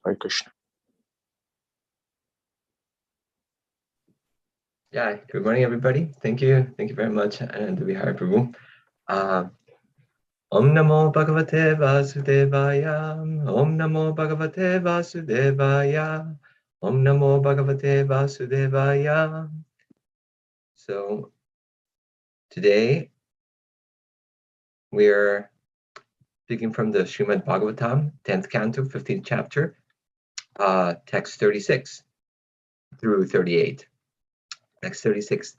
Hare Krishna. Yeah, good morning, everybody. Thank you very much, and we Hare Prabhu. Om Namo Bhagavate Vasudevaya. Om Namo Bhagavate Vasudevaya. Om Namo Bhagavate Vasudevaya. So today we're speaking from the Srimad Bhagavatam, 10th canto, 15th chapter, text 36 through 38. Text 36.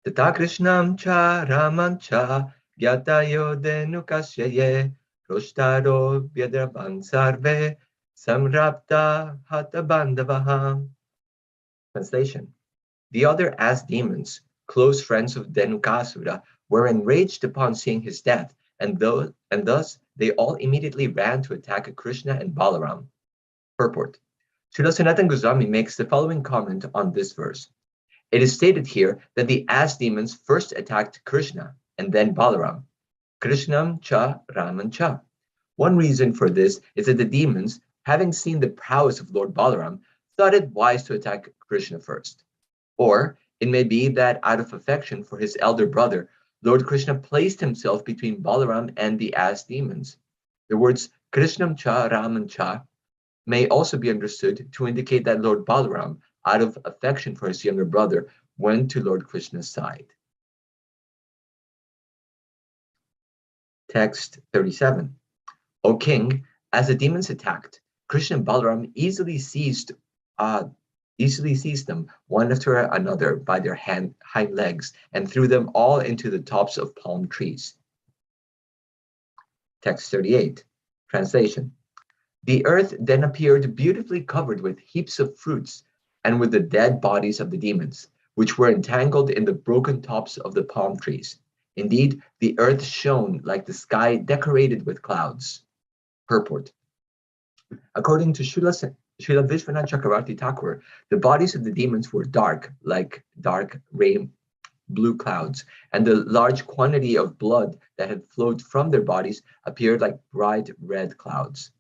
Tata Krishnam cha Ramam cha Gyatayo denukasyaye Roshtaro Vyadrabang sarve Samrapta hatabandavaham. Translation. The other as demons, close friends of Dhenukasura, were enraged upon seeing his death, and thus they all immediately ran to attack Krishna and Balaram. Purport. Srila Sanatana Goswami makes the following comment on this verse. It is stated here that the as demons first attacked Krishna and then Balaram. Krishnam cha Raman cha. One reason for this is that the demons, having seen the prowess of Lord Balaram, thought it wise to attack Krishna first. Or it may be that out of affection for his elder brother, Lord Krishna placed himself between Balaram and the as demons. The words Krishnam cha Raman cha may also be understood to indicate that Lord Balaram, out of affection for his younger brother, went to Lord Krishna's side. Text 37. O king, as the demons attacked, Krishna and Balaram easily seized them one after another by their hind legs and threw them all into the tops of palm trees. Text 38. Translation. The earth then appeared beautifully covered with heaps of fruits and with the dead bodies of the demons, which were entangled in the broken tops of the palm trees. Indeed, the earth shone like the sky decorated with clouds. Purport. According to Srila Vishwanath Chakravarti Thakur, the bodies of the demons were dark, like dark rain blue clouds, and the large quantity of blood that had flowed from their bodies appeared like bright red clouds.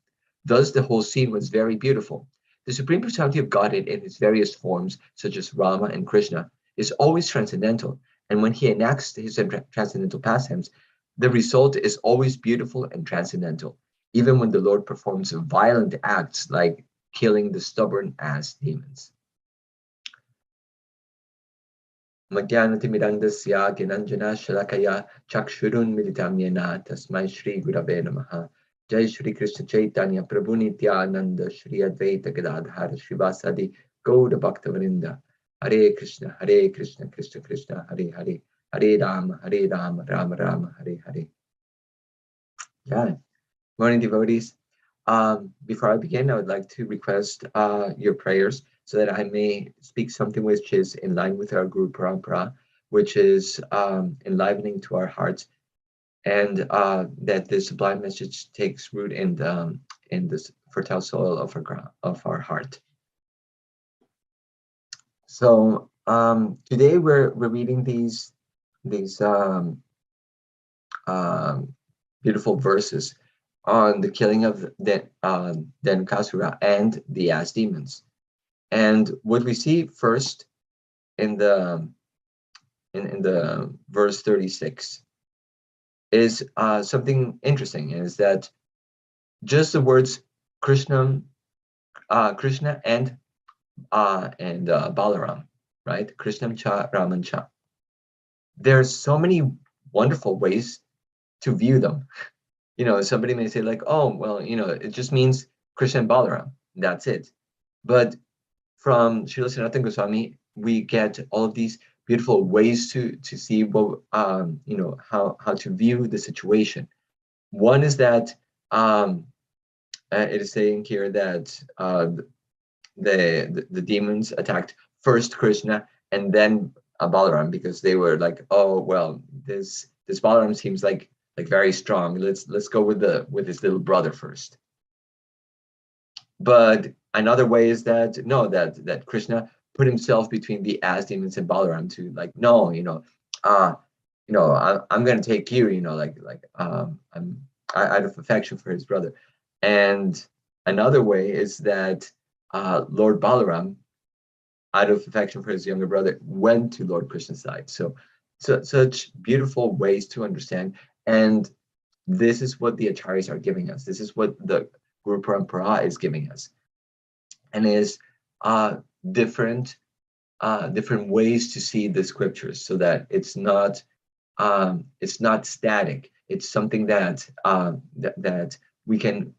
Thus, the whole scene was very beautiful. The Supreme Personality of Godhead in his various forms, such as Rama and Krishna, is always transcendental, and when he enacts his transcendental pastimes, the result is always beautiful and transcendental, even when the Lord performs violent acts like killing the stubborn as demons. Madhyanatimidandasya Ginanjana Shalakaya Chakshurun Militam Yena Tasmai Shri Gurave Namaha. Jai Shri Krishna Chaitanya Prabhu Nityananda Shri Advaita Gadadhara Srivasadi Gauda Bhaktavarinda. Hare Krishna, Krishna Krishna, Hare Hare, Hare Rama, Rama Rama, Hare Hare. Yeah. Morning, devotees. Before I begin, I would like to request your prayers so that I may speak something which is in line with our Guru Parampara, which is enlivening to our hearts, and that this sublime message takes root in this fertile soil of our heart. So today we're reading these beautiful verses on the killing of Dhenukasura and the as demons. And what we see first in the verse 36 is something interesting, is that just the words Krishna and Balaram, right? Krishnam cha Raman cha. There's so many wonderful ways to view them. Somebody may say like, oh, well, it just means Krishna and Balaram. That's it. But from Srila Sanatana Goswami, we get all of these beautiful ways to see what how to view the situation. One is that it is saying here that the demons attacked first Krishna and then Balaram, because they were like, oh well, this Balaram seems like very strong. Let's go with his little brother first. But another way is that that Krishna put himself between the as demons and Balaram to like, no, I'm going to take you, I'm out of affection for his brother. And Another way is that Lord Balaram, out of affection for his younger brother, went to Lord Krishna's side. So such beautiful ways to understand. And this is what the acharyas are giving us. This is what the Guru Parampara is giving us, and is different ways to see the scriptures, so that it's not static. It's something that that we can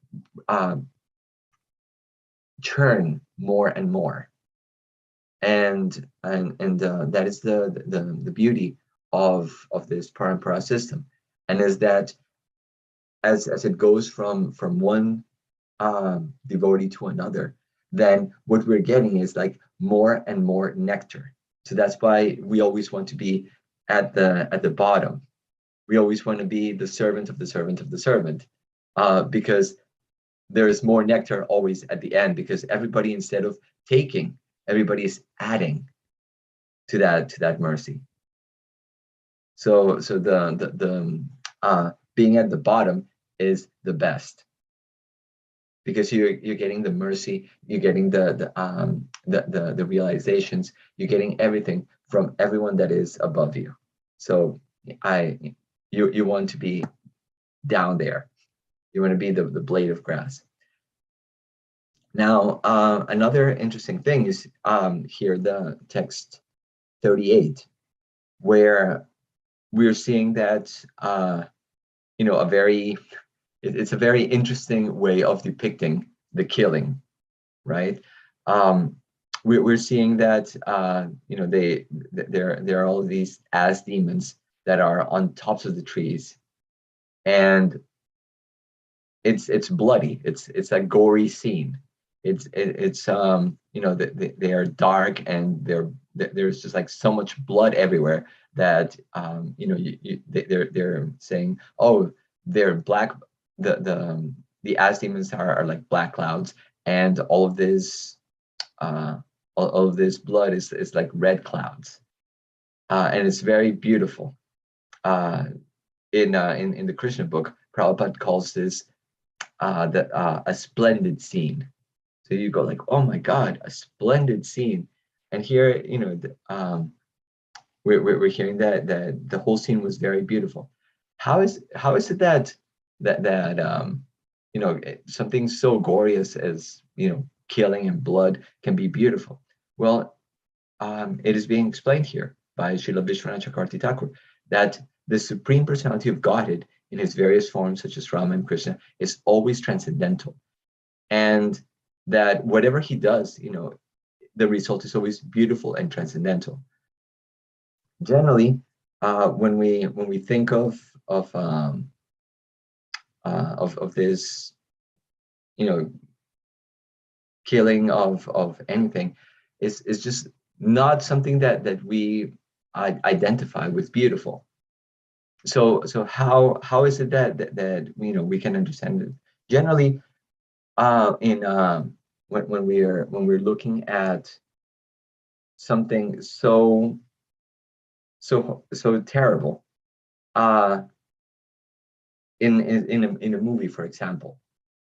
churn more and more, and that is the beauty of this parampara system, and is that as it goes from one devotee to another, then what we're getting is like more and more nectar. So that's why we always want to be at the bottom. We always want to be the servant of the servant of the servant, because there is more nectar always at the end, because everybody, instead of taking, everybody is adding to that mercy. So the being at the bottom is the best, because you're getting the mercy, you're getting the realizations, you're getting everything from everyone that is above you. So you want to be down there. You want to be the blade of grass. Now, another interesting thing is here, the text 38, where we're seeing that it's a very interesting way of depicting the killing, right? We're seeing that there are all these ass demons that are on tops of the trees, and it's bloody. It's a gory scene. They are dark, and there's just like so much blood everywhere that they're saying, oh, they're black. The ass demons are like black clouds, and all of this blood is like red clouds, and it's very beautiful. In the Krishna book, Prabhupada calls this a splendid scene. So you go like, oh my God, a splendid scene. And here, we're hearing that the whole scene was very beautiful. How is it that something so gory as killing and blood can be beautiful? Well, it is being explained here by Srila Vishwanath Chakravarti Thakur that the Supreme Personality of Godhead in his various forms, such as Rama and Krishna, is always transcendental, and that whatever he does, the result is always beautiful and transcendental. Generally, when we think of this, killing of anything, is just not something that we identify with beautiful. So how is it that we can understand it? Generally, when we're looking at something so terrible, in a movie, for example,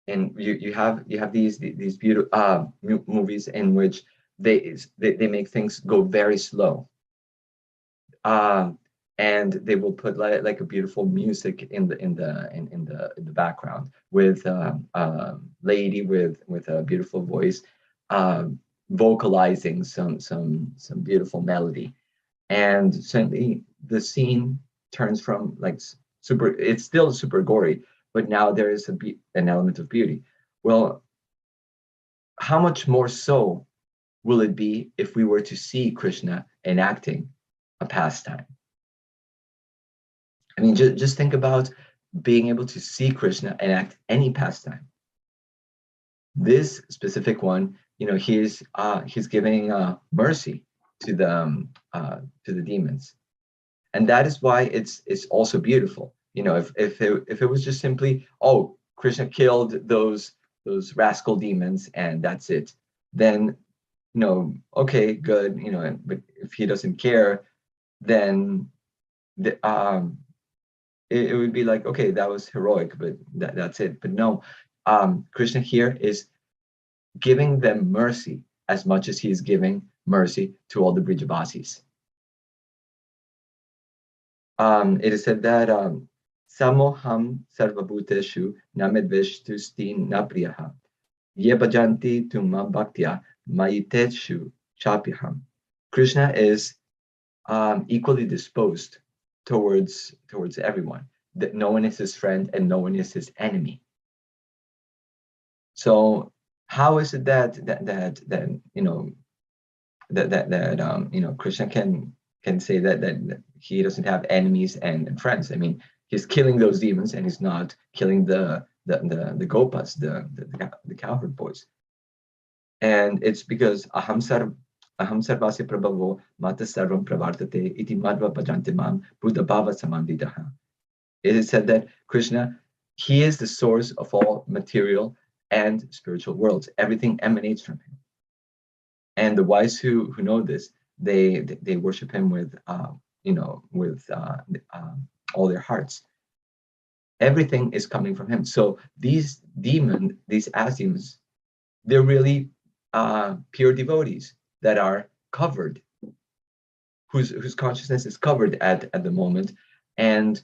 and you have these beautiful movies in which they make things go very slow, and they will put like a beautiful music in the background with a lady with a beautiful voice vocalizing some beautiful melody, and suddenly the scene turns from like it's still super gory, but now there is an element of beauty. Well, how much more so will it be if we were to see Krishna enacting a pastime? I mean, just think about being able to see Krishna enact any pastime. This specific one, he's giving mercy to the demons, and that is why it's also beautiful. If it was just simply, oh, Krishna killed those rascal demons and that's it, then okay, good, but if he doesn't care, then it would be like, okay, that was heroic, but that's it. But no, Krishna here is giving them mercy as much as he is giving mercy to all the Brijabasis. It is said that Samoham sarvabhuteshu namedveshtusti napriyaha ye bhajanti tumma bhaktya mayiteshu chapyaham. Krishna is equally disposed towards everyone. That no one is his friend and no one is his enemy. So how is it that Krishna can say that he doesn't have enemies and friends? I mean, he's killing those demons and he's not killing the gopas, the cowherd boys. And it's because aham sarvasya prabhavo mata sarvam pravartate iti madhva bhajante mam buddha bhava samandidaha. It is said that Krishna, he is the source of all material and spiritual worlds. Everything emanates from him. And the wise who know this, they worship him with all their hearts. Everything is coming from him. So these as demons, they're really pure devotees that are covered, whose consciousness is covered at the moment, and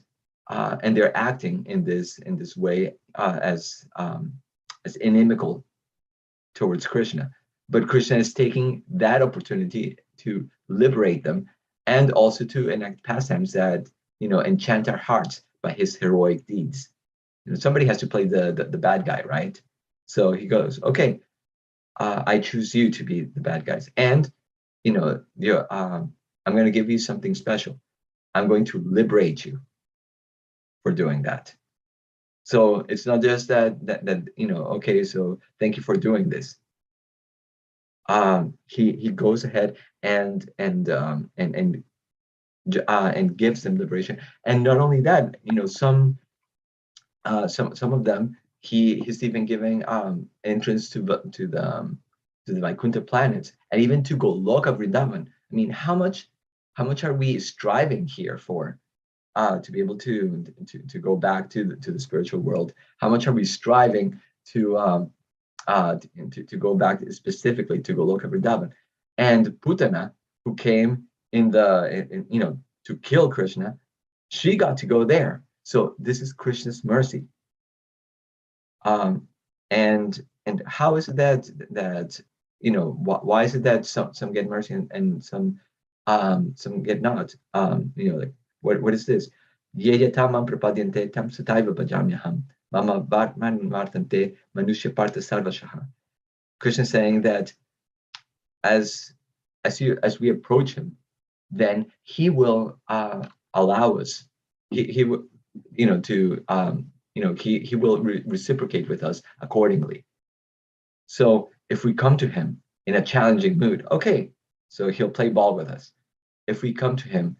they're acting in this way as inimical towards Krishna. But Krishna is taking that opportunity to liberate them and also to enact pastimes that enchant our hearts by his heroic deeds. Somebody has to play the bad guy, right? So he goes, okay, I choose you to be the bad guys, and I'm going to give you something special. I'm going to liberate you for doing that. So it's not just that okay, so thank you for doing this. He goes ahead and gives them liberation, and not only that, some of them he's even giving entrance to the Vaikuntha planets, and even to Goloka Vrindavan. I mean, how much are we striving here for to be able to go back to the spiritual world? How much are we striving to go back specifically to Goloka Vrindavan? And Putana, who came to kill Krishna, she got to go there. So this is Krishna's mercy. And how is it that why is it that some get mercy and some get not? Like what is this? Yeyatamam prapadyante tam sataiva bhajamyaham mama vartman vartante manushya partha sarvashaha. Krishna is saying that as we approach him, then he will allow us. He will he will reciprocate with us accordingly. So if we come to him in a challenging mood, okay, so he'll play ball with us. If we come to him,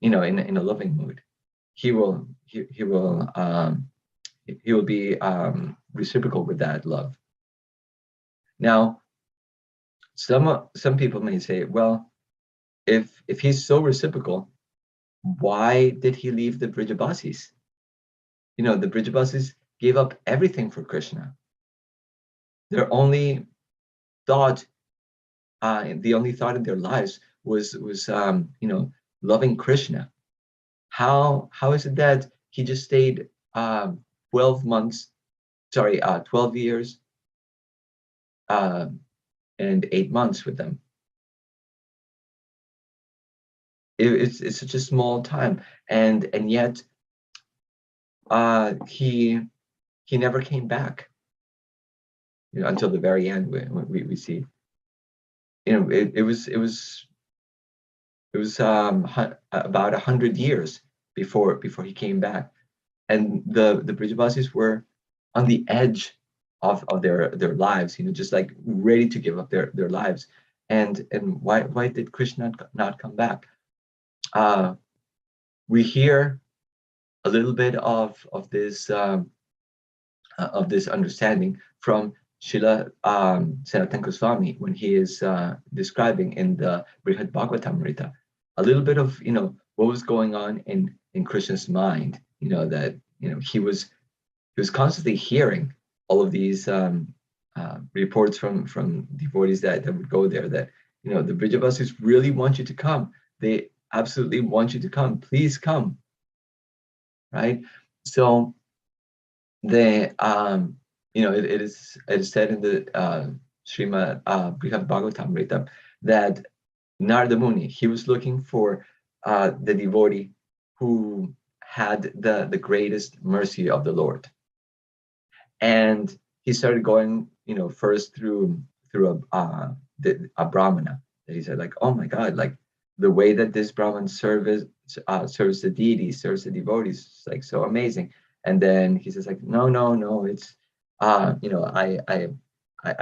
in a loving mood, he will be reciprocal with that love. Now, some people may say, well, if he's so reciprocal, why did he leave the Brijabasis? The Brijabasis gave up everything for Krishna. Their only thought, the only thought in their lives was loving Krishna. How is it that he just stayed 12 years and 8 months with them? It's such a small time, and yet he never came back. Until the very end, we see. It was about 100 years before he came back, and the Brijabasis were on the edge of their lives, just like ready to give up their lives. And why did Krishna not come back? We hear a little bit of this understanding from Srila Sanatana Goswami when he is describing in the Brihad Bhagavatam, a little bit of what was going on in Krishna's mind. That he was constantly hearing all of these reports from devotees that would go there that, the Brajavasis really want you to come. They absolutely want you to come. Please come. Right? So they, it is said in the Srimad Bhagavatam Rita that Narada Muni, he was looking for the devotee who had the greatest mercy of the Lord. And he started going, first through a Brahmana. That he said, like, oh my God, like the way that this Brahman serves the deity, serves the devotees, is like so amazing. And then he says, like, no, it's I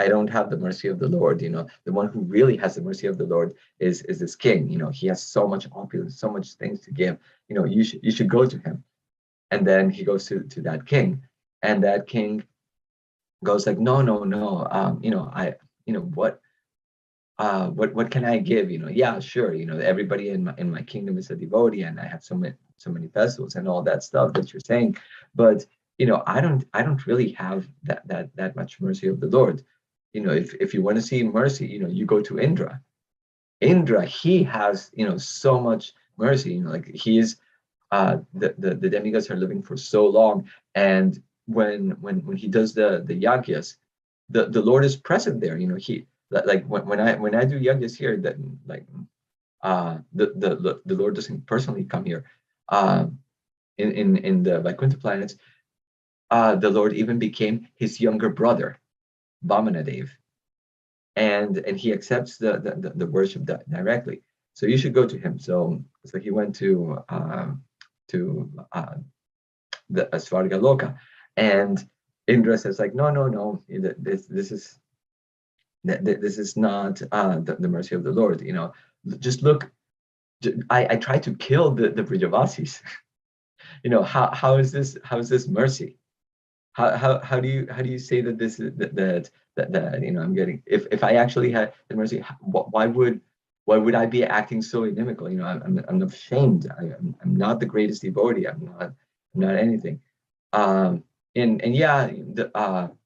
don't have the mercy of the Lord. The one who really has the mercy of the Lord is this king. He has so much opulence, so much things to give. You should go to him. And then he goes to that king, and that king goes like, no, what can I give? Yeah, sure. Everybody in my kingdom is a devotee, and I have so many festivals and all that stuff that you're saying, but I don't really have that much mercy of the Lord. If you want to see mercy, you go to Indra. Indra, he has so much mercy. Like he is the demigods are living for so long, and when he does the yagyas, the Lord is present there. He, like when I do yagyas here, that like the Lord doesn't personally come here. In the Vaikuntha planets, the Lord even became his younger brother, Vamanadev, and he accepts the worship directly. So you should go to him. So he went to the Svarga Loka, and Indra says like, no, this is not the mercy of the Lord. Just look. I tried to kill the Brajavasis. How is this mercy? How do you say that this is that I'm getting, if I actually had the mercy, why would I be acting so inimical? I'm ashamed. I'm not the greatest devotee. I'm not anything. And yeah,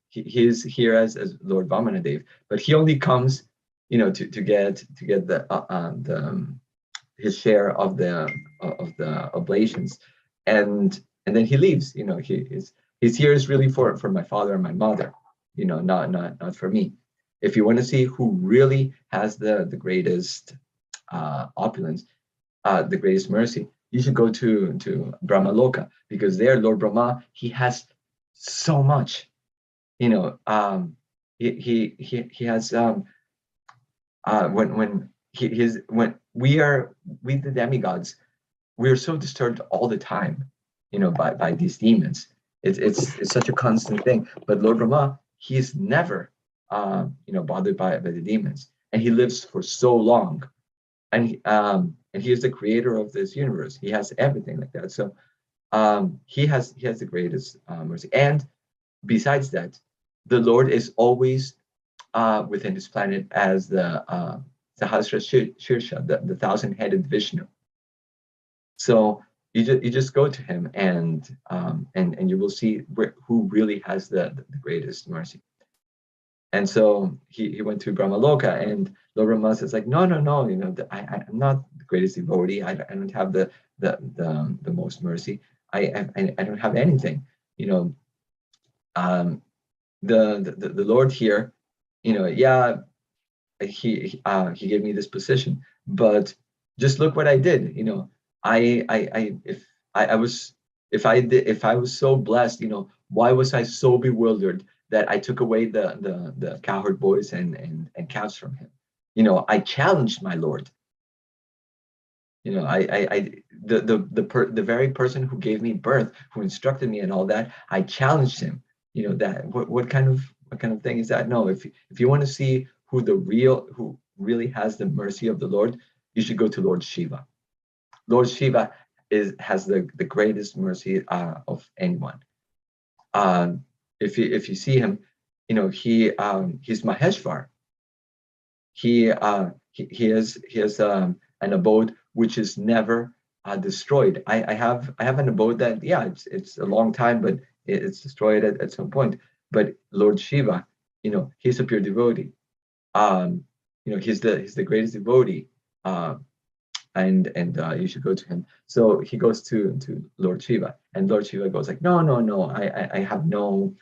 he is here as Lord Vamanadev, but he only comes, to get the his share of the oblations, and then he leaves. He's here is really for my father and my mother, not for me. If you want to see who really has the greatest opulence, the greatest mercy, you should go to Brahma Loka, because there Lord Brahma, he has so much. He has when we the demigods, we are so disturbed all the time, by these demons. It's such a constant thing. But Lord Brahma, he's never bothered by the demons, and he lives for so long, and he is the creator of this universe. He has everything like that. So he has the greatest mercy. And besides that, the Lord is always within his planet as the Sahasra Shirsha, the thousand-headed Vishnu. So you just go to him, and you will see who really has the greatest mercy. And so he went to Brahma Loka, and Lord Brahma says like, no, I'm not the greatest devotee. I don't have the most mercy. I don't have anything. The Lord here, yeah, he gave me this position, but just look what I did. If I was so blessed, why was I so bewildered that I took away the cowherd boys and calves from him? I challenged my Lord. The very person who gave me birth, who instructed me and all that, I challenged him. That what kind of thing is that? No, if you want to see who really has the mercy of the Lord, you should go to Lord Shiva. Lord Shiva has the greatest mercy of anyone. If you see him, he's Maheshvar. He has an abode which is never destroyed. I have an abode that, yeah, it's a long time, but it's destroyed at some point. But Lord Shiva, he's a pure devotee. He's the greatest devotee. And you should go to him. So he goes to Lord Shiva, and Lord Shiva goes like, no, no, no, I have no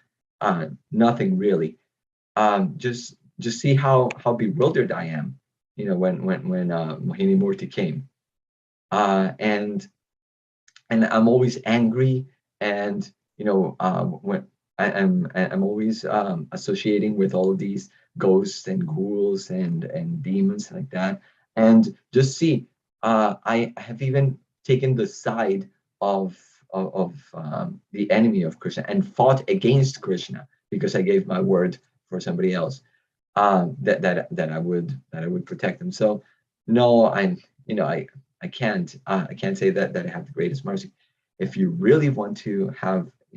nothing really. Just see how bewildered I am, when Mohini Murti came, and I'm always angry, and when I'm always associating with all of these ghosts and ghouls and demons like that, and just see, I have even taken the side of the enemy of Krishna and fought against Krishna because I gave my word for somebody else, that I would protect them. So no, I can't say that I have the greatest mercy. If you really want to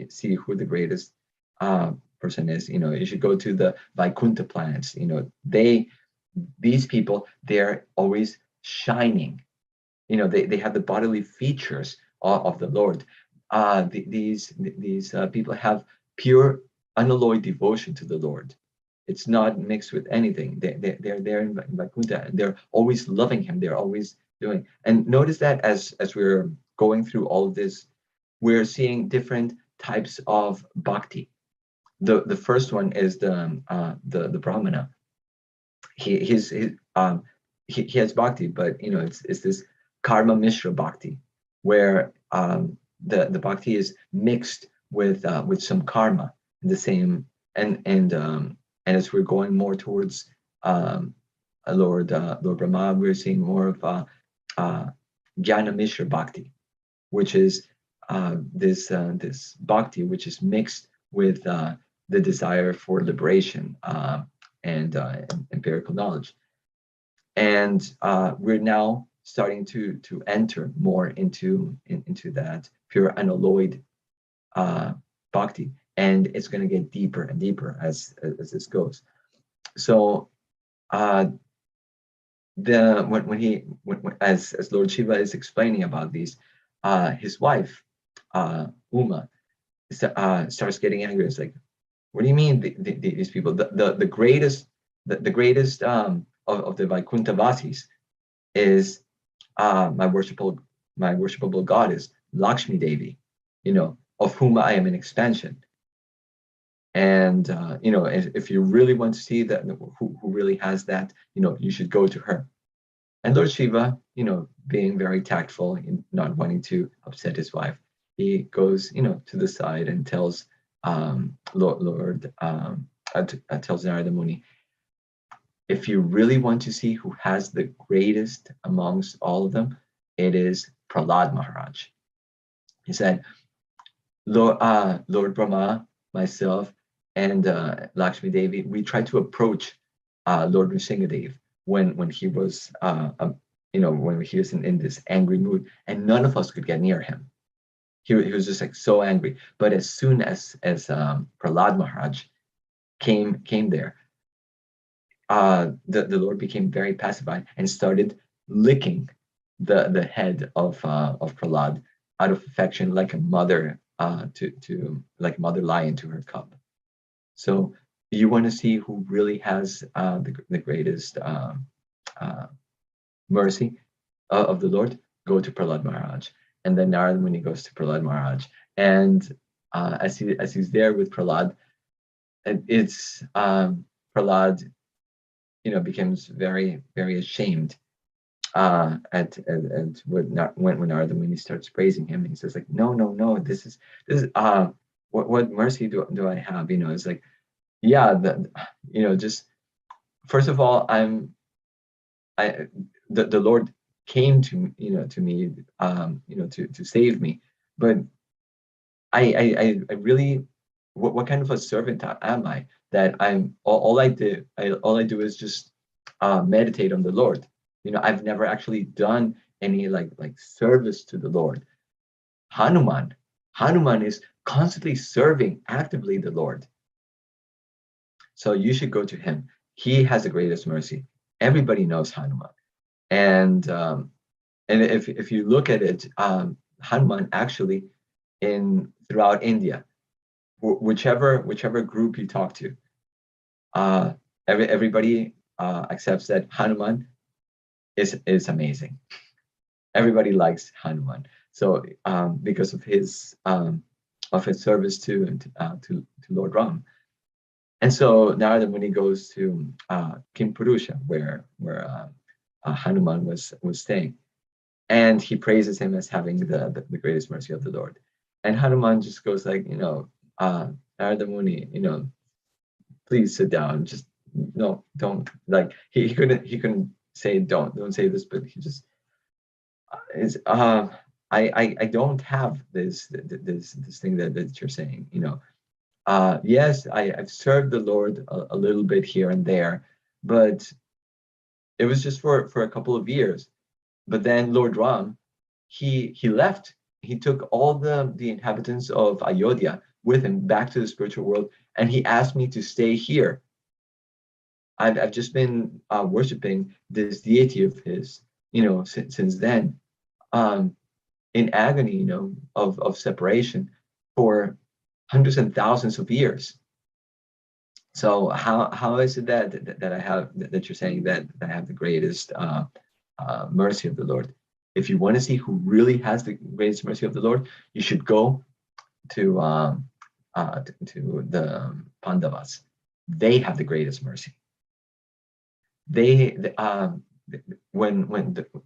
see who the greatest person is, you should go to the Vaikuntha planets. These people, they're always shining. They have the bodily features of the Lord. These people have pure, unalloyed devotion to the Lord. It's not mixed with anything. They're there in Vaikuntha, and they're always loving him. They're always doing. And notice that as we're going through all of this, we're seeing different types of bhakti. The first one is the Brahmana. He has bhakti, but it's this karma Mishra bhakti, where the bhakti is mixed with some karma, the same, and as we're going more towards Lord Brahma, we're seeing more of Jnana Mishra bhakti, which is this bhakti which is mixed with the desire for liberation and empirical knowledge. And we're now starting to enter more into that pure unalloyed bhakti, and it's going to get deeper and deeper as this goes. So as Lord Shiva is explaining about these, his wife Uma starts getting angry. It's like, what do you mean these people? The greatest of the Vaikuntha Vasis is my worshipable goddess Lakshmi Devi, of whom I am an expansion. And if you really want to see that who really has that, you should go to her. And Lord Shiva, being very tactful and not wanting to upset his wife, he goes, to the side and tells tells Narada Muni, if you really want to see who has the greatest amongst all of them, it is Prahlad Maharaj. He said, Lord Brahma, myself, and Lakshmi Devi, we tried to approach Lord Nrsingadev when he was, when he was in this angry mood, and none of us could get near him. He was just like so angry. But as soon as Prahlad Maharaj came there, the Lord became very pacified and started licking the head of Prahlad out of affection, like a mother like a mother lion to her cub. So you want to see who really has the greatest mercy of the Lord? Go to Prahlad Maharaj. And then Narada Muni goes to Prahlad Maharaj, and as he's there with Prahlad, it's Prahlad, becomes very, very ashamed at when Narada Muni starts praising him. He says like, no, this is what mercy do I have? It's like, yeah, just first of all, the Lord came to me to save me, but I really, what kind of a servant am I, that I'm all I do is just meditate on the Lord. I've never actually done any like service to the Lord. Hanuman is constantly serving actively the Lord. So you should go to him. He has the greatest mercy. Everybody knows Hanuman. And if you look at it, Hanuman actually throughout India, whichever group you talk to, Everybody accepts that Hanuman is amazing. Everybody likes Hanuman. So because of his service to Lord Ram. And so Narada Muni goes to Kimpurusha, where Hanuman was staying, and he praises him as having the greatest mercy of the Lord. And Hanuman just goes like, Narada Muni, please sit down. Just no, don't, like he couldn't say don't say this, but he just is I don't have this thing that you're saying, yes, I've served the Lord a little bit here and there, but it was just for a couple of years. But then Lord Ram, he left. He took all the inhabitants of Ayodhya with him back to the spiritual world, and he asked me to stay here. I've just been worshiping this deity of his, since then, in agony, of separation for hundreds and thousands of years. So how is it that I have that you're saying that I have the greatest mercy of the Lord? If you want to see who really has the greatest mercy of the Lord, you should go to the Pandavas. They have the greatest mercy. When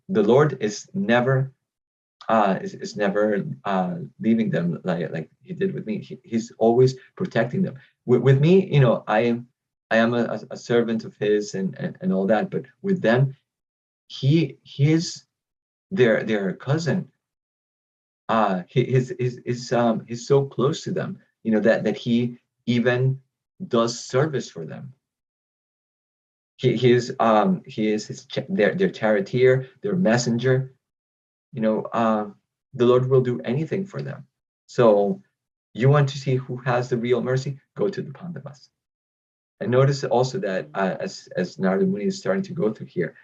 the Lord is never leaving them like he did with me. He's always protecting them. With me, I am a servant of his and all that. But with them, he is their cousin. He's so close to them, that he even does service for them. He is their charioteer, their messenger. The Lord will do anything for them. So you want to see who has the real mercy? Go to the Pandavas. And notice also that as Narada Muni is starting to go through here,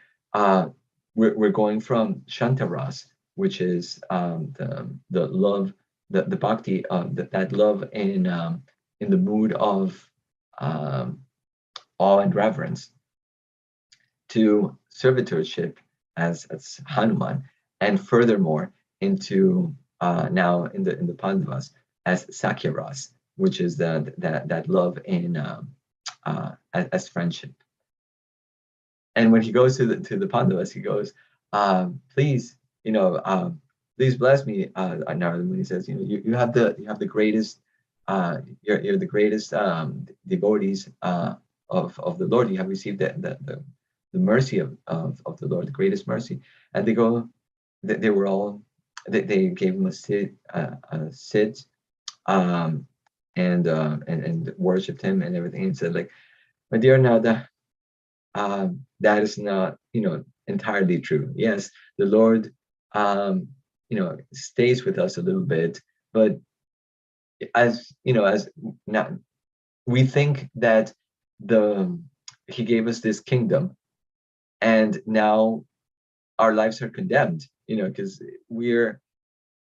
we're going from Shantaras, which is the love, the Bhakti, that love in the mood of awe and reverence, to servitorship as Hanuman, and furthermore into now in the Pandavas as Sakyaras, which is that love in as friendship. And when he goes to the Pandavas, he goes, please, please bless me. Narada Muni says, you have the greatest, you're the greatest devotees of the Lord. You have received the mercy of the Lord, the greatest mercy. And they go, they were all, they gave him a sit, and worshipped him and everything, and said, like, my dear Nada, that is not entirely true. Yes, the Lord stays with us a little bit, but as not, we think that he gave us this kingdom, and now our lives are condemned, because we're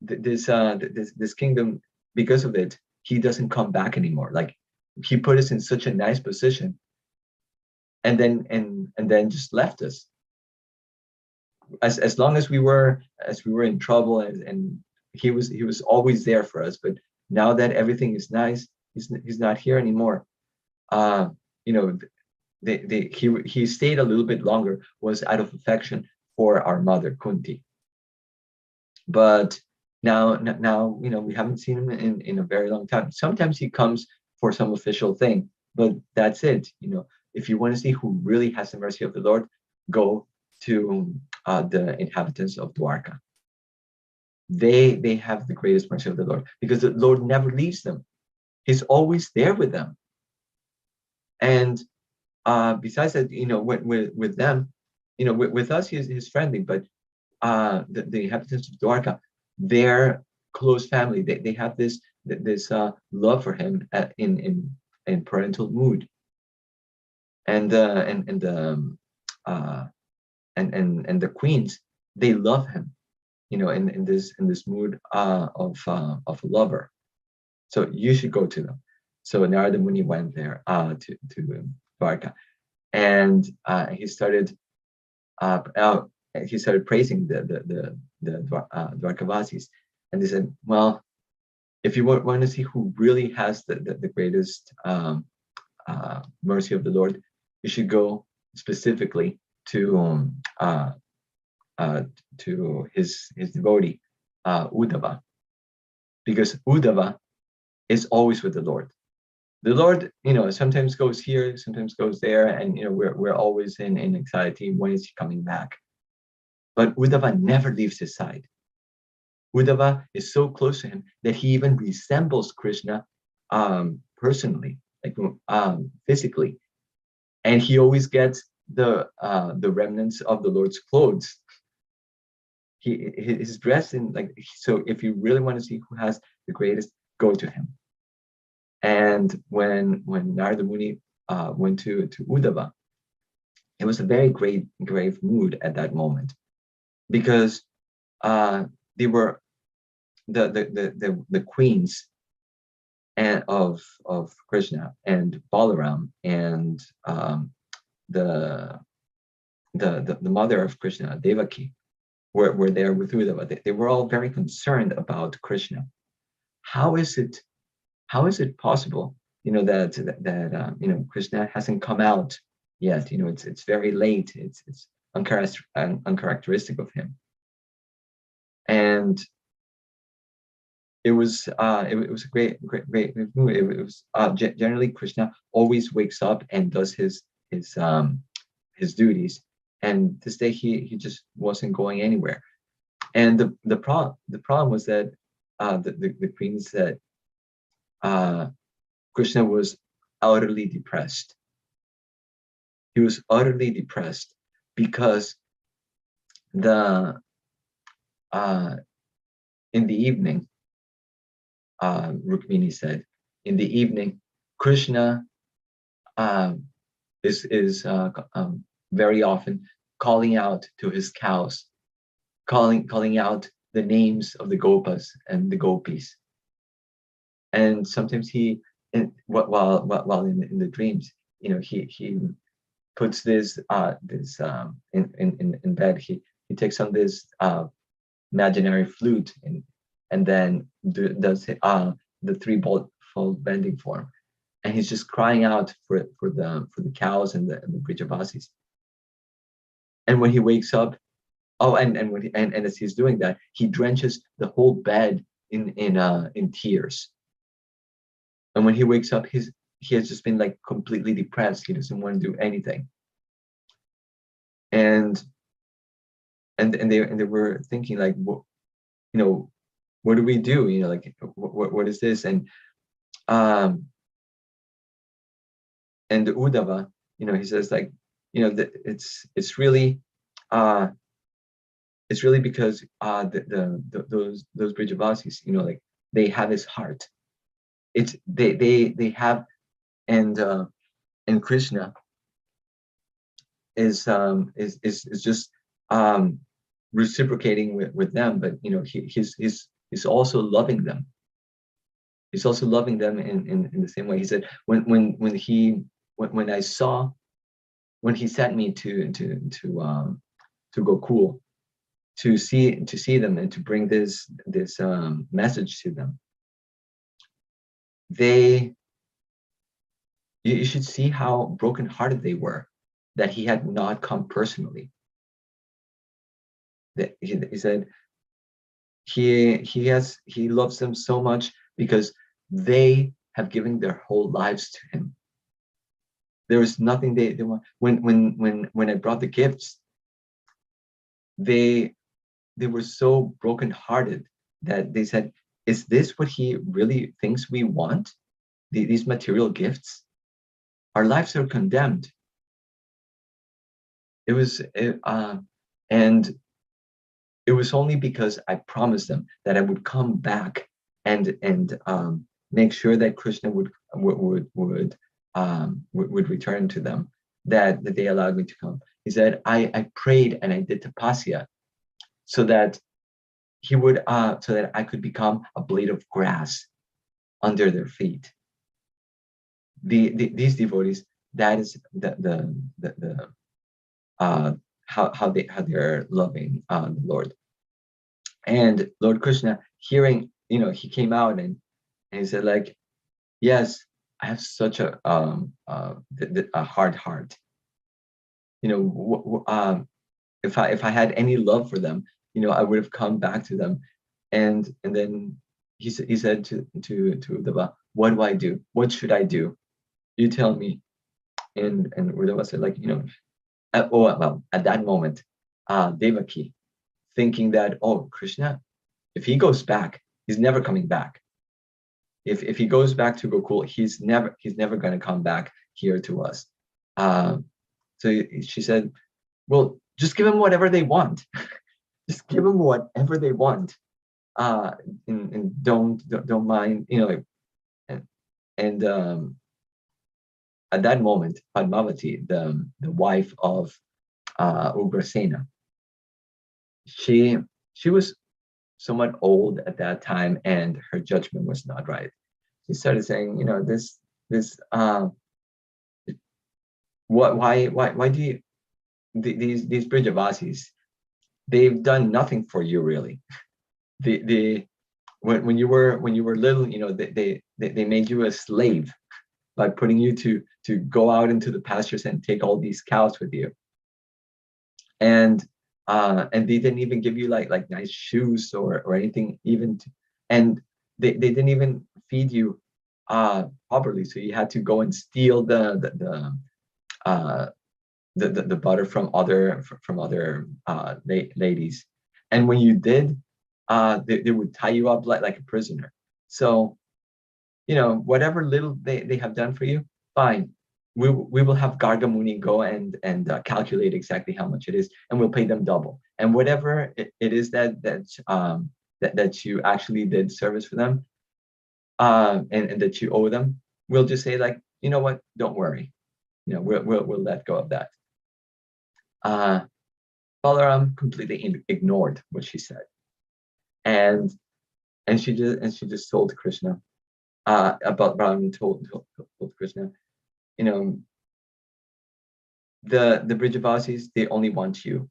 this kingdom, because of it, he doesn't come back anymore. Like, he put us in such a nice position, and then just left us. As long as we were in trouble, and he was always there for us. But now that everything is nice, he's not here anymore. He stayed a little bit longer, was out of affection for our mother Kunti. But now we haven't seen him in a very long time. Sometimes he comes for some official thing, but that's it. If you want to see who really has the mercy of the Lord, go to the inhabitants of Dwarka. They have the greatest mercy of the Lord, because the Lord never leaves them. He's always there with them. And besides that, with them, with us, he's friendly, but the inhabitants of Dwarka, they're close family. They have this love for him in parental mood, and the queens, they love him, in this mood of a lover. So you should go to them. So Narada Muni went there to Dwarka, and he started praising the Dwarkavasis, and they said, well, if you want to see who really has the greatest mercy of the Lord, you should go specifically to his devotee Uddhava, because Uddhava is always with the Lord. The Lord, sometimes goes here, sometimes goes there, and we're always in anxiety. When is he coming back? But Uddhava never leaves his side. Uddhava is so close to him that he even resembles Krishna personally, like physically, and he always gets the remnants of the Lord's clothes. He's dressed in so. If you really want to see who has the greatest, go to him. And when Narada Muni went to Uddhava, it was a very grave mood at that moment, because they were the queens and of Krishna and Balaram and the mother of Krishna, Devaki, were there with Uddhava. They were all very concerned about Krishna. How is it possible, that Krishna hasn't come out yet? It's very late. It's uncharacteristic of him. And it was a great movie. It was generally Krishna always wakes up and does his duties, and this day he just wasn't going anywhere. And the problem was that the queen said Krishna was utterly depressed. He was utterly depressed because in the evening, Rukmini said, in the evening, Krishna is very often calling out to his cows, calling out the names of the gopas and the gopis. And sometimes while in the dreams, he puts this in bed. He takes on this imaginary flute and then does the three-fold bending form, and he's just crying out for the cows and the Brijavasis. And when he wakes up, and as he's doing that, he drenches the whole bed in tears. And when he wakes up, he has just been completely depressed. He doesn't want to do anything. And they were thinking what do we do? What is this? And the Uddhava, he says it's really because those Brijavasis, they have his heart. It's they have, and Krishna is just reciprocating with them, but he's also loving them. He's also loving them in the same way. He said when he sent me to Gokul to see them and to bring this message to them, you should see how brokenhearted they were that he had not come personally. That he said he loves them so much because they have given their whole lives to him. There was nothing they want. When I brought the gifts, they were so brokenhearted that they said, is this what he really thinks we want? These material gifts? Our lives are condemned. And it was only because I promised them that I would come back and make sure that Krishna would return to them, that they allowed me to come. He said, I prayed and I did tapasya so that he would so that I could become a blade of grass under their feet. These devotees, that is the how they're loving the Lord. And Lord Krishna, hearing, he came out and he said, like, yes, I have such a hard heart. If I had any love for them, I would have come back to them. And then he said to Uddhava, what do I do? What should I do? You tell me. And Uddhava said, like, at that moment, Devaki, thinking that, oh, Krishna, if he goes back, he's never coming back. If he goes back to Gokul, he's never going to come back here to us. So she said, well, just give him whatever they want. Just give them whatever they want, and don't mind, and at that moment, Padmavati, the wife of Ugrasena, she was somewhat old at that time, and her judgment was not right. She started saying, why do you, these Brijavasis, they've done nothing for you, really. When you were little, they made you a slave by putting you to go out into the pastures and take all these cows with you, and they didn't even give you like nice shoes or anything, and they didn't even feed you properly, so you had to go and steal the butter from other ladies, and when you did, they would tie you up like a prisoner. So whatever little they have done for you, fine. We will have Garga Muni go and calculate exactly how much it is, and we'll pay them double. And whatever it is that you actually did service for them, and that you owe them, we'll just say, like, you know what, don't worry, we'll let go of that. Balaram completely ignored what she said, and she just told Krishna about Balaram. Told Krishna, the Brijavasis, they only want you.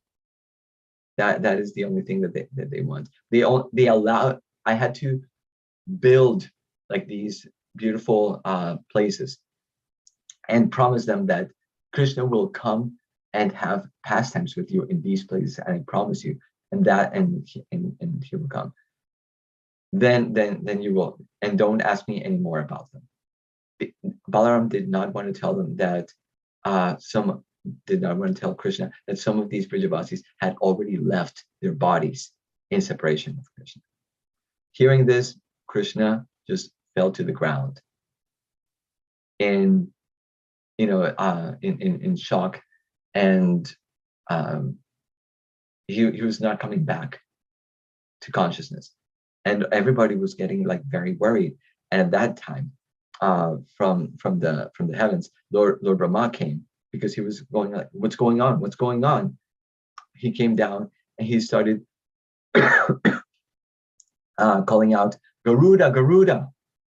That is the only thing that they want. They allow. I had to build like these beautiful places and promise them that Krishna will come and have pastimes with you in these places, and I promise you, and he will come. Then you will, and don't ask me any more about them. Balaram did not want to tell them that did not want to tell Krishna that some of these Brijavasis had already left their bodies in separation with Krishna. Hearing this, Krishna just fell to the ground in shock, and he was not coming back to consciousness, and everybody was getting like very worried. And at that time, from the heavens, Lord Brahma came, because he was going like, what's going on? What's going on? He came down and he started calling out, Garuda, Garuda,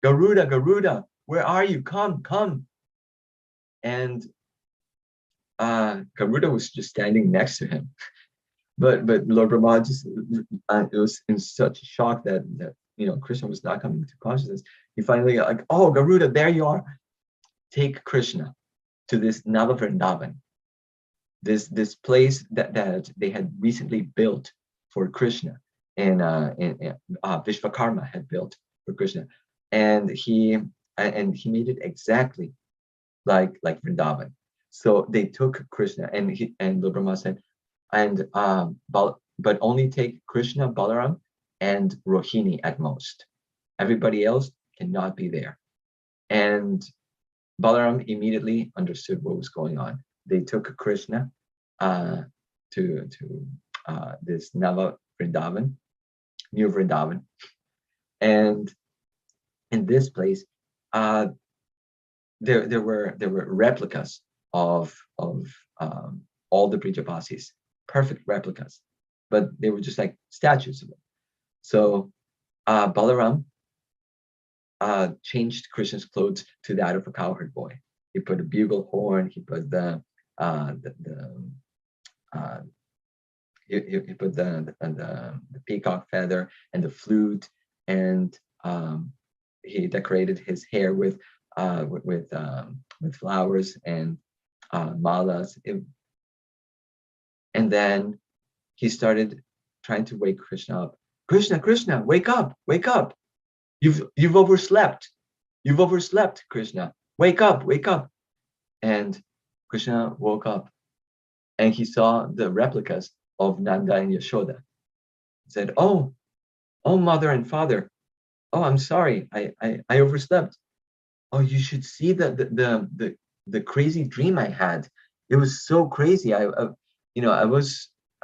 Garuda, Garuda, where are you? Come. And Garuda was just standing next to him. But Lord Brahma just it was in such shock that Krishna was not coming to consciousness. He finally got like, oh, Garuda, there you are. Take Krishna to this Nava Vrindavan, this place that they had recently built for Krishna, and Vishvakarma had built for Krishna, and he made it exactly like Vrindavan. So they took Krishna, and Lord Brahma said, but only take Krishna, Balaram, and Rohini at most. Everybody else cannot be there. And Balaram immediately understood what was going on. They took Krishna to this Nava Vrindavan, New Vrindavan, and in this place, there were replicas of all the Brijavasis, perfect replicas, but they were just like statues of them. So Balaram changed Krishna's clothes to that of a cowherd boy, He put a bugle horn. He put the he put the peacock feather and the flute, and he decorated his hair with flowers and malas. And then he started trying to wake Krishna up. Krishna, wake up, wake up! You've overslept. You've overslept, Krishna. Wake up, wake up! And Krishna woke up, and he saw the replicas of Nanda and Yashoda. He said, "Oh, mother and father. Oh, I'm sorry. I overslept. Oh, you should see the crazy dream I had. It was so crazy. I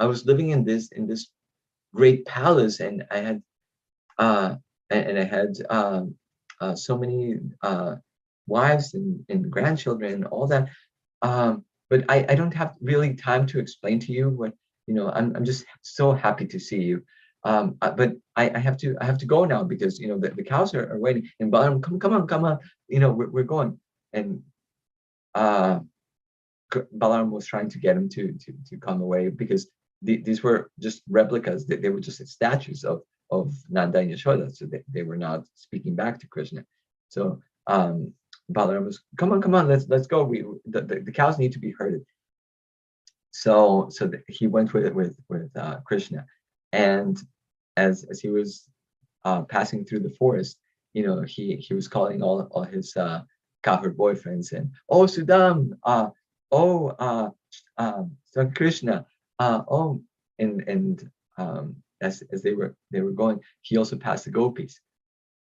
was living in this great palace, and I had so many wives and grandchildren and all that. But I don't have really time to explain to you what, I'm just so happy to see you. But I have to go now because the cows are waiting. And Balaram, come on, we're going. And Balaram was trying to get him to come away because these were just replicas. They were just statues of Nanda and Yashoda, so they were not speaking back to Krishna. So Balaram was, come on, let's go. The cows need to be herded. So he went with Krishna, and as he was passing through the forest, he was calling all his cowherd boyfriends, and Sudam, Krishna, and as they were going, he also passed the gopis,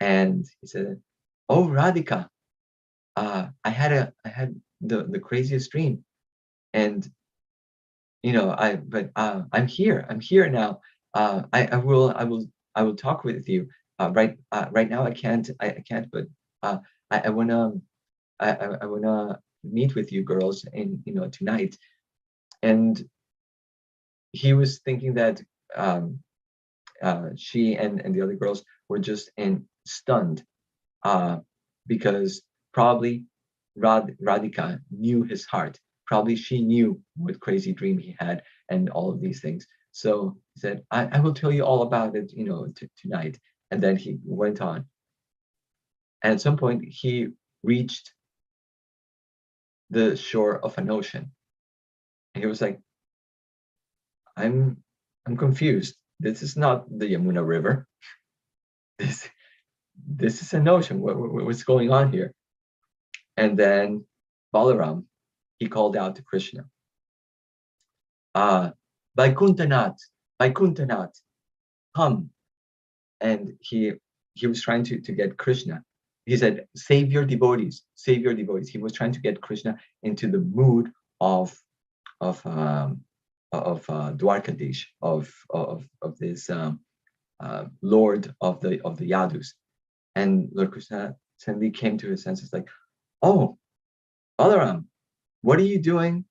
and he said, "Oh, Radhika, I had the craziest dream, and I'm here now. I will talk with you. Right now I can't, but I wanna meet with you girls in tonight." And he was thinking that she and the other girls were just stunned because probably Radhika knew his heart. Probably she knew what crazy dream he had and all of these things. So he said, I will tell you all about it, tonight. And then he went on. And at some point he reached the shore of an ocean. And he was like, I'm confused. This is not the Yamuna River. This is an ocean. What's going on here? And then Balaram, he called out to Krishna, Vaikuntanath, come. And he was trying to get Krishna. He said, save your devotees. He was trying to get Krishna into the mood of Dwarkadish, of this Lord of the Yadus. And Lord Krishna suddenly came to his senses, like, oh, Balaram, what are you doing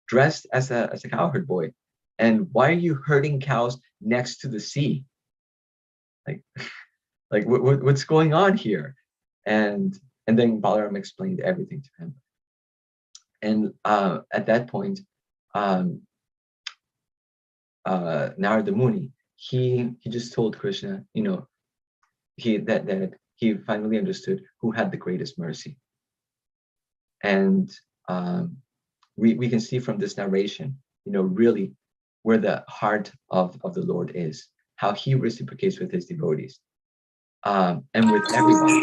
dressed as a cowherd boy? And why are you herding cows next to the sea? Like what's going on here? And then Balaram explained everything to him. And at that point, Narada Muni, he just told Krishna, that he finally understood who had the greatest mercy. And we can see from this narration, really where the heart of the Lord is, how he reciprocates with his devotees, and with everyone.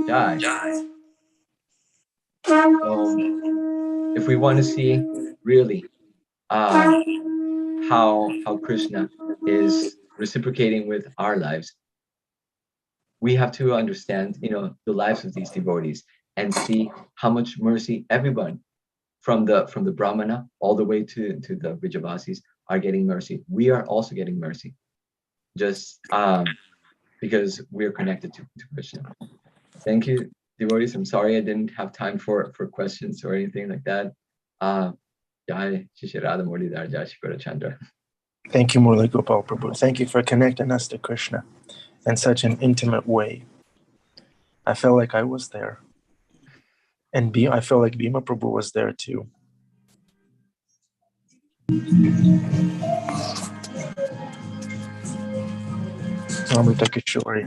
Jai. So if we want to see really how Krishna is reciprocating with our lives, we have to understand, the lives of these devotees and see how much mercy everyone, from the Brahmana all the way to the Vrijavasis, are getting mercy. We are also getting mercy, just because we're connected to Krishna. Thank you, devotees. I'm sorry I didn't have time for questions or anything like that. Jai Shri Radha Murli Jai Shri Chandra. Thank you, Murli Gopal Prabhu. Thank you for connecting us to Krishna in such an intimate way. I felt like I was there. And I feel like Bhima Prabhu was there too. Amrita Kishori.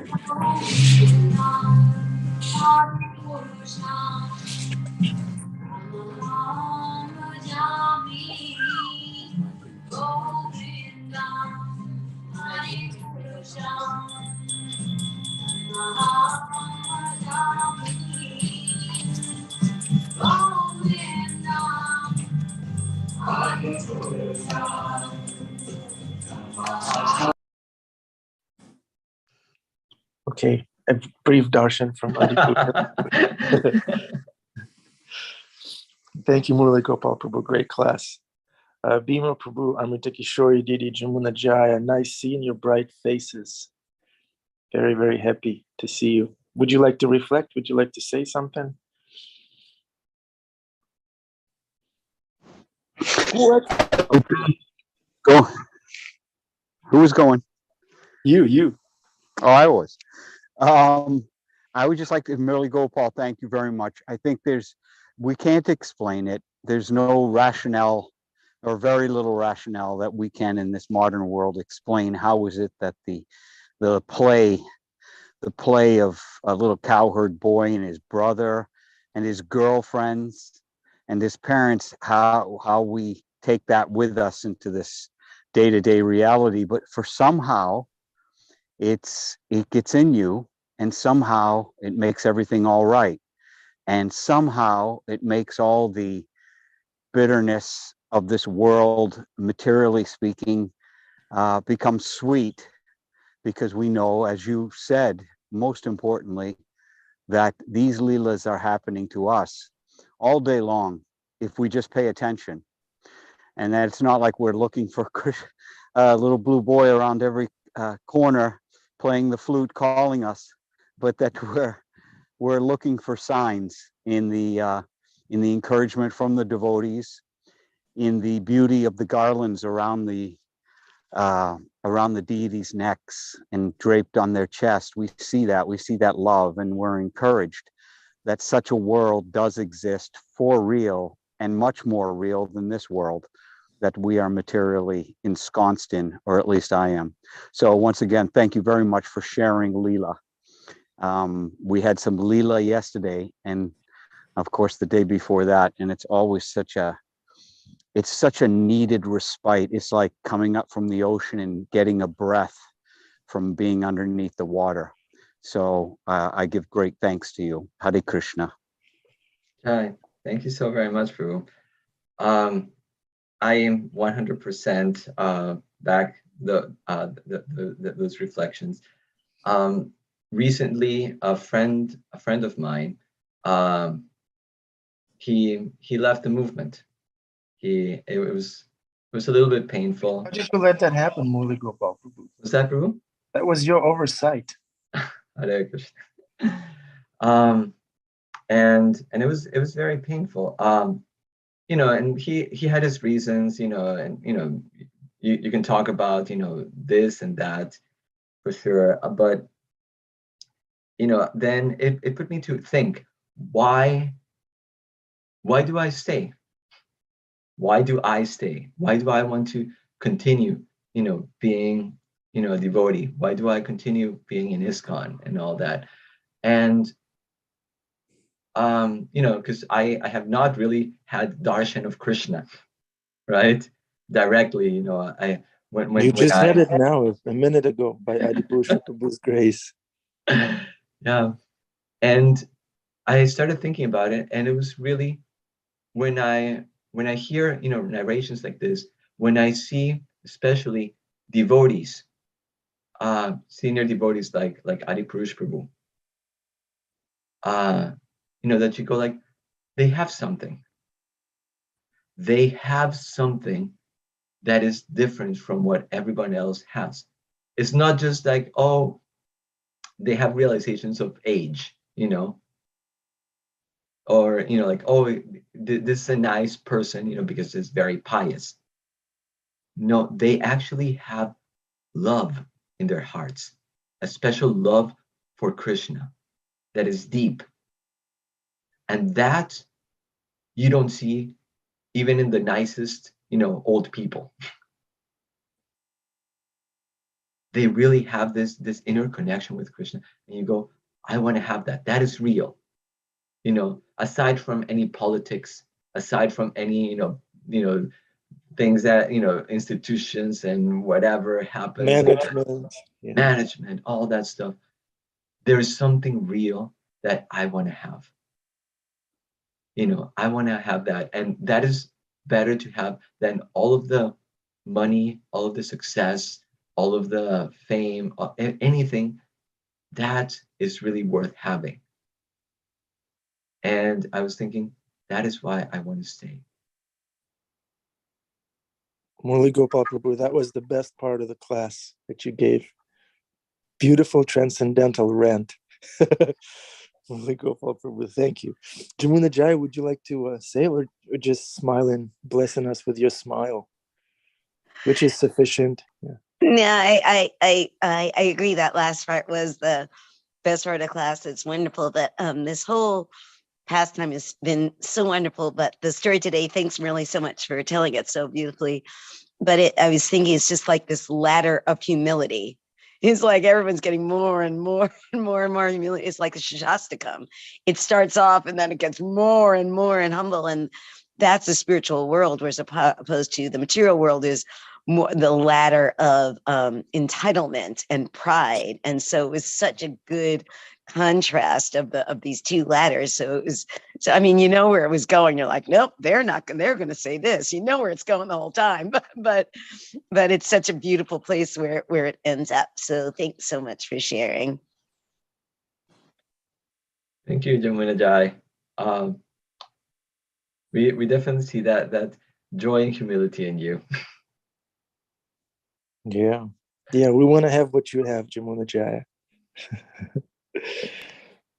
Okay, a brief darshan from Adipura. Thank you, Murli Gopal Prabhu. Great class. Bhima Prabhu, Amrita Kishori, Didi, Jamuna Jaya. Nice seeing your bright faces. Very, very happy to see you. Would you like to reflect? Would you like to say something? What? Okay. Go. Who was going? You. Oh, I was. I would just like to, Murli Gopal, thank you very much. I think we can't explain it. There's no rationale or very little rationale that we can in this modern world explain. How is it that the play of a little cowherd boy and his brother and his girlfriends and his parents, how we take that with us into this day-to-day reality, but for somehow it gets in you, and somehow it makes everything all right, and somehow it makes all the bitterness of this world, materially speaking, become sweet, because we know, as you said, most importantly, that these leelas are happening to us all day long if we just pay attention. And that it's not like we're looking for a little blue boy around every corner playing the flute calling us, but that we're looking for signs in the encouragement from the devotees, in the beauty of the garlands around the deities' necks and draped on their chest. We see that love, and we're encouraged that such a world does exist for real, and much more real than this world that we are materially ensconced in, or at least I am. So once again, thank you very much for sharing Leela. We had some Leela yesterday, and of course the day before that, and it's always such a needed respite. It's like coming up from the ocean and getting a breath from being underneath the water. So I give great thanks to you. Hare Krishna. Hi, thank you so very much, Prabhu. I am 100% back those reflections. Recently, a friend of mine, he left the movement. It was a little bit painful. How did you let that happen, Murli Gopal Prabhu? Was that Prabhu? That was your oversight. Hare Krishna. And it was very painful. And he had his reasons, and you can talk about this and that for sure, but then it put me to think, why do I stay? Why do I stay? Why do I want to continue being a devotee? Why do I continue being in ISKCON and all that? And because I have not really had darshan of Krishna, right? Directly, when you just I had it now, a minute ago, by Adipura Prabhu's grace. Yeah, and I started thinking about it, and it was really when I hear narrations like this, when I see especially devotees, senior devotees like Adipura Prabhu, that you go like, they have something. They have something that is different from what everyone else has. It's not just like, oh, they have realizations of age, or like, oh, this is a nice person, because it's very pious. No, they actually have love in their hearts, a special love for Krishna that is deep. And that you don't see even in the nicest, old people. They really have this inner connection with Krishna. And you go, I want to have that. That is real. Aside from any politics, aside from any, things that, institutions and whatever happens. Management. Yeah. Management, all that stuff. There is something real that I want to have. I want to have that. And that is better to have than all of the money, all of the success, all of the fame, anything that is really worth having. And I was thinking, that is why I want to stay. Murli Gopal Prabhu, that was the best part of the class that you gave. Beautiful transcendental rant. Murli Gopal Prabhu, thank you. Jamuna Jai, would you like to say it, or just smiling, blessing us with your smile, which is sufficient? Yeah. Yeah, I agree. That last part was the best part of the class. It's wonderful that this whole pastime has been so wonderful. But the story today, thanks Murli so much for telling it so beautifully. But I was thinking it's just like this ladder of humility. It's like everyone's getting more and more and more and more humility. It's like a Shastakam. It starts off and then it gets more and more and humble. And that's the spiritual world, whereas opposed to the material world is more the ladder of entitlement and pride. And so it was such a good contrast of these two ladders. So it was, I mean, you know where it was going. You're like, nope, they're going to say this. You know where it's going the whole time, but it's such a beautiful place where it ends up. So thanks so much for sharing. Thank you, Jamuna Jai. We definitely see that joy and humility in you. Yeah. We want to have what you have, Jamuna Jaya.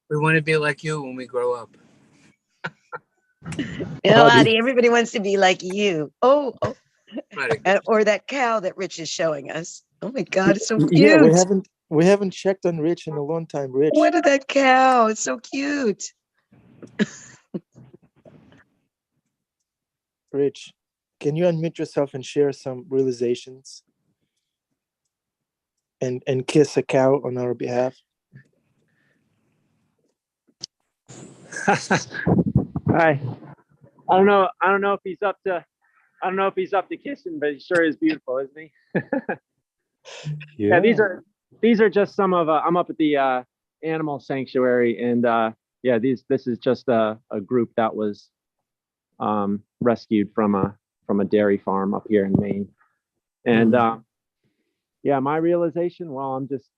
We want to be like you when we grow up. Adi, everybody wants to be like you. Oh. Right. Or that cow that Rich is showing us. Oh my God, it's so cute. Yeah, we haven't checked on Rich in a long time, Rich. What is that cow? It's so cute. Rich, can you unmute yourself and share some realizations? And kiss a cow on our behalf? Hi. I don't know if he's up to kissing, but he sure is beautiful, isn't he? Yeah, these are just some of I'm up at the animal sanctuary, and this is just a group that was rescued from a dairy farm up here in Maine. And my realization, well, I'm just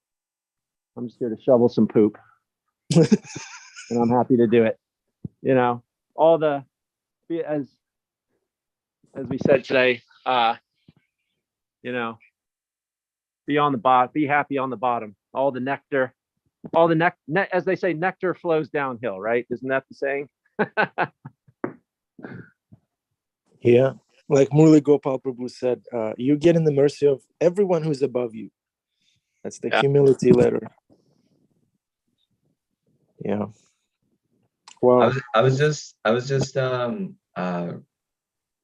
here to shovel some poop. And I'm happy to do it. All the, as we said today, be on the bottom, be happy on the bottom. All the nectar, as they say, nectar flows downhill, right? Isn't that the saying? Yeah. Like Murli Gopal Prabhu said, you get in the mercy of everyone who's above you. That's the humility letter. Yeah. Wow. I was just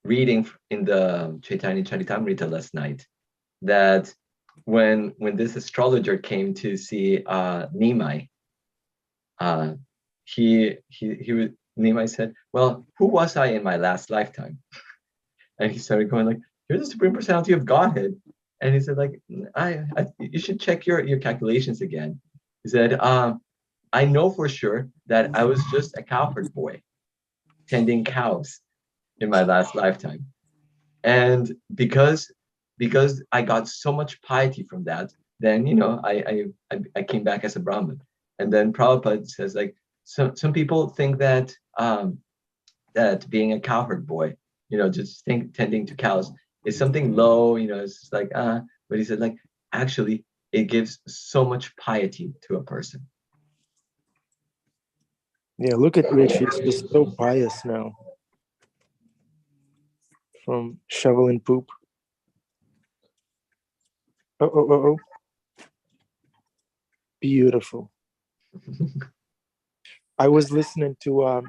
reading in the Chaitanya Charitamrita last night that when this astrologer came to see Nimai, Nimai said, well, who was I in my last lifetime? And he started going like, you're the Supreme Personality of Godhead. And he said, like, you should check your calculations again. He said, I know for sure that I was just a cowherd boy tending cows in my last lifetime. And because I got so much piety from that, then, I came back as a Brahmin. And then Prabhupada says, like, some people think that that being a cowherd boy, just tending to cows is something low, it's like, but he said, like, actually, it gives so much piety to a person. Yeah, look at Rich. He's just so pious now. From shoveling poop. Oh. Beautiful. I was listening to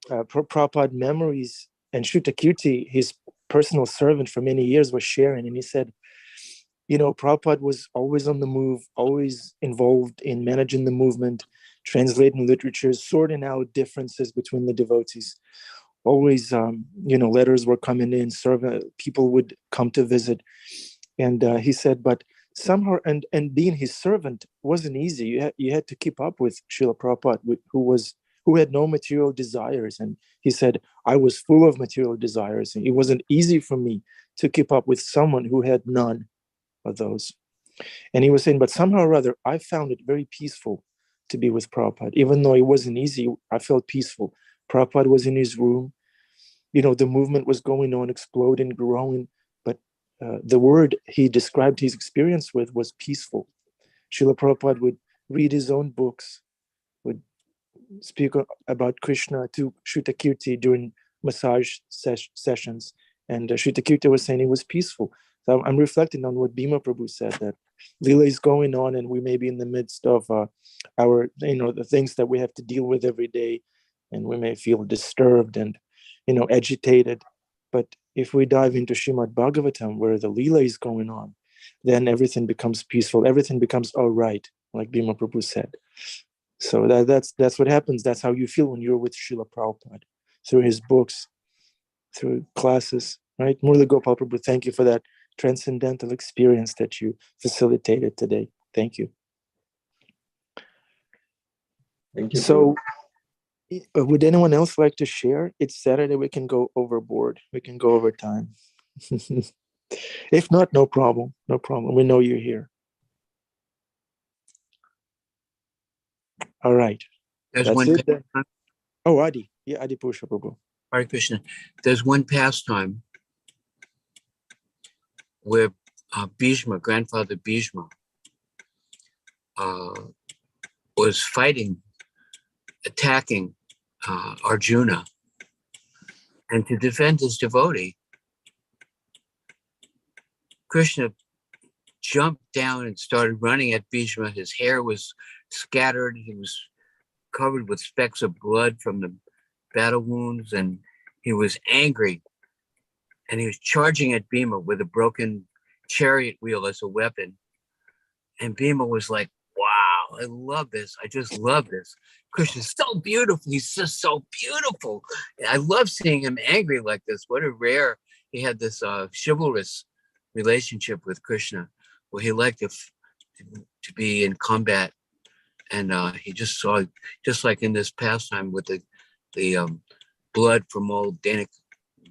Prabhupada memories, and Shutakirti, his personal servant for many years, was sharing, and he said, Prabhupada was always on the move, always involved in managing the movement, translating literatures, sorting out differences between the devotees. Always, letters were coming in, people would come to visit. And he said, but somehow, and being his servant wasn't easy. You had to keep up with Srila Prabhupada, who had no material desires. And he said, I was full of material desires. And it wasn't easy for me to keep up with someone who had none of those. And he was saying, but somehow or other, I found it very peaceful to be with Prabhupada. Even though it wasn't easy, I felt peaceful. Prabhupada was in his room. The movement was going on, exploding, growing. But the word he described his experience with was peaceful. Srila Prabhupada would read his own books, would speak about Krishna to Shutakirti during massage sessions. And Shutakirti was saying it was peaceful. So I'm reflecting on what Bhima Prabhu said, that Leela is going on and we may be in the midst of our, the things that we have to deal with every day. And we may feel disturbed and, agitated. But if we dive into Srimad Bhagavatam, where the Leela is going on, then everything becomes peaceful. Everything becomes all right, like Bhima Prabhu said. So that's what happens. That's how you feel when you're with Srila Prabhupada, through his books, through classes, right? Murli Gopal Prabhu, thank you for that transcendental experience that you facilitated today. Thank you. Thank you. So, would anyone else like to share? It's Saturday. We can go overboard. We can go over time. If not, no problem. No problem. We know you're here. All right. There's That's one it then. pastime. Oh, Adi. Yeah, Adi Purusha Prabhu. Hare Krishna. There's one pastime where Bhishma, grandfather Bhishma, was attacking Arjuna. And to defend his devotee, Krishna jumped down and started running at Bhishma. His hair was scattered. He was covered with specks of blood from the battle wounds, and he was angry. And he was charging at Bhima with a broken chariot wheel as a weapon. And Bhima was like, wow, I love this. I just love this. Krishna's so beautiful. He's just so beautiful. I love seeing him angry like this. What a rare, he had this chivalrous relationship with Krishna, where he liked to be in combat. And he just saw, just like in this pastime with the blood from old Danik,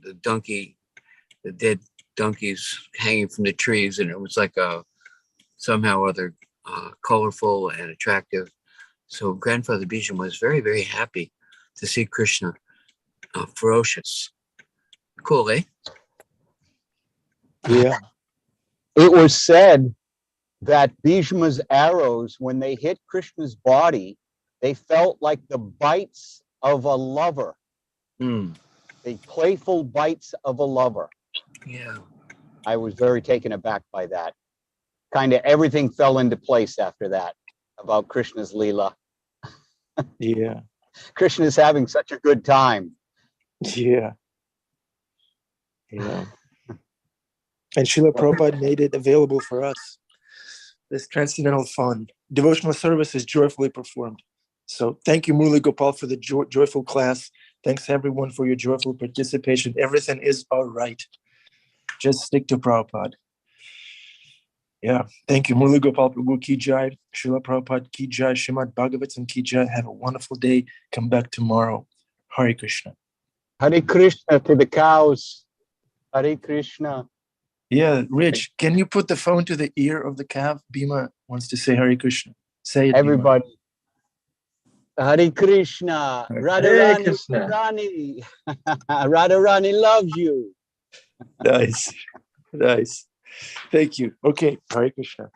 the dead donkeys hanging from the trees. And it was like somehow or other colorful and attractive. So grandfather Bhishma was very, very happy to see Krishna ferocious. Cool, eh? Yeah. It was said that Bhishma's arrows, when they hit Krishna's body, they felt like the bites of a lover. Mm. The playful bites of a lover. Yeah. I was very taken aback by that. Kind of everything fell into place after that about Krishna's Leela. Yeah. Krishna's having such a good time. Yeah. Yeah. And Srila Prabhupada made it available for us. This transcendental fun. Devotional service is joyfully performed. So thank you, Murli Gopal, for the joyful class. Thanks, everyone, for your joyful participation. Everything is all right. Just stick to Prabhupada. Yeah. Thank you, Murli Gopal Prabhu Ki Jai, Srila Prabhupada Ki Jai, Srimad Bhagavatam Ki Jai. Have a wonderful day. Come back tomorrow. Hare Krishna. Hare Krishna to the cows. Hare Krishna. Yeah, Rich, can you put the phone to the ear of the calf? Bhima wants to say Hare Krishna. Say it, Everybody. Bhima. Hare Krishna. Hare Krishna. Radharani. Radharani loves you. Nice. Nice. Thank you. Okay, Hare Krishna.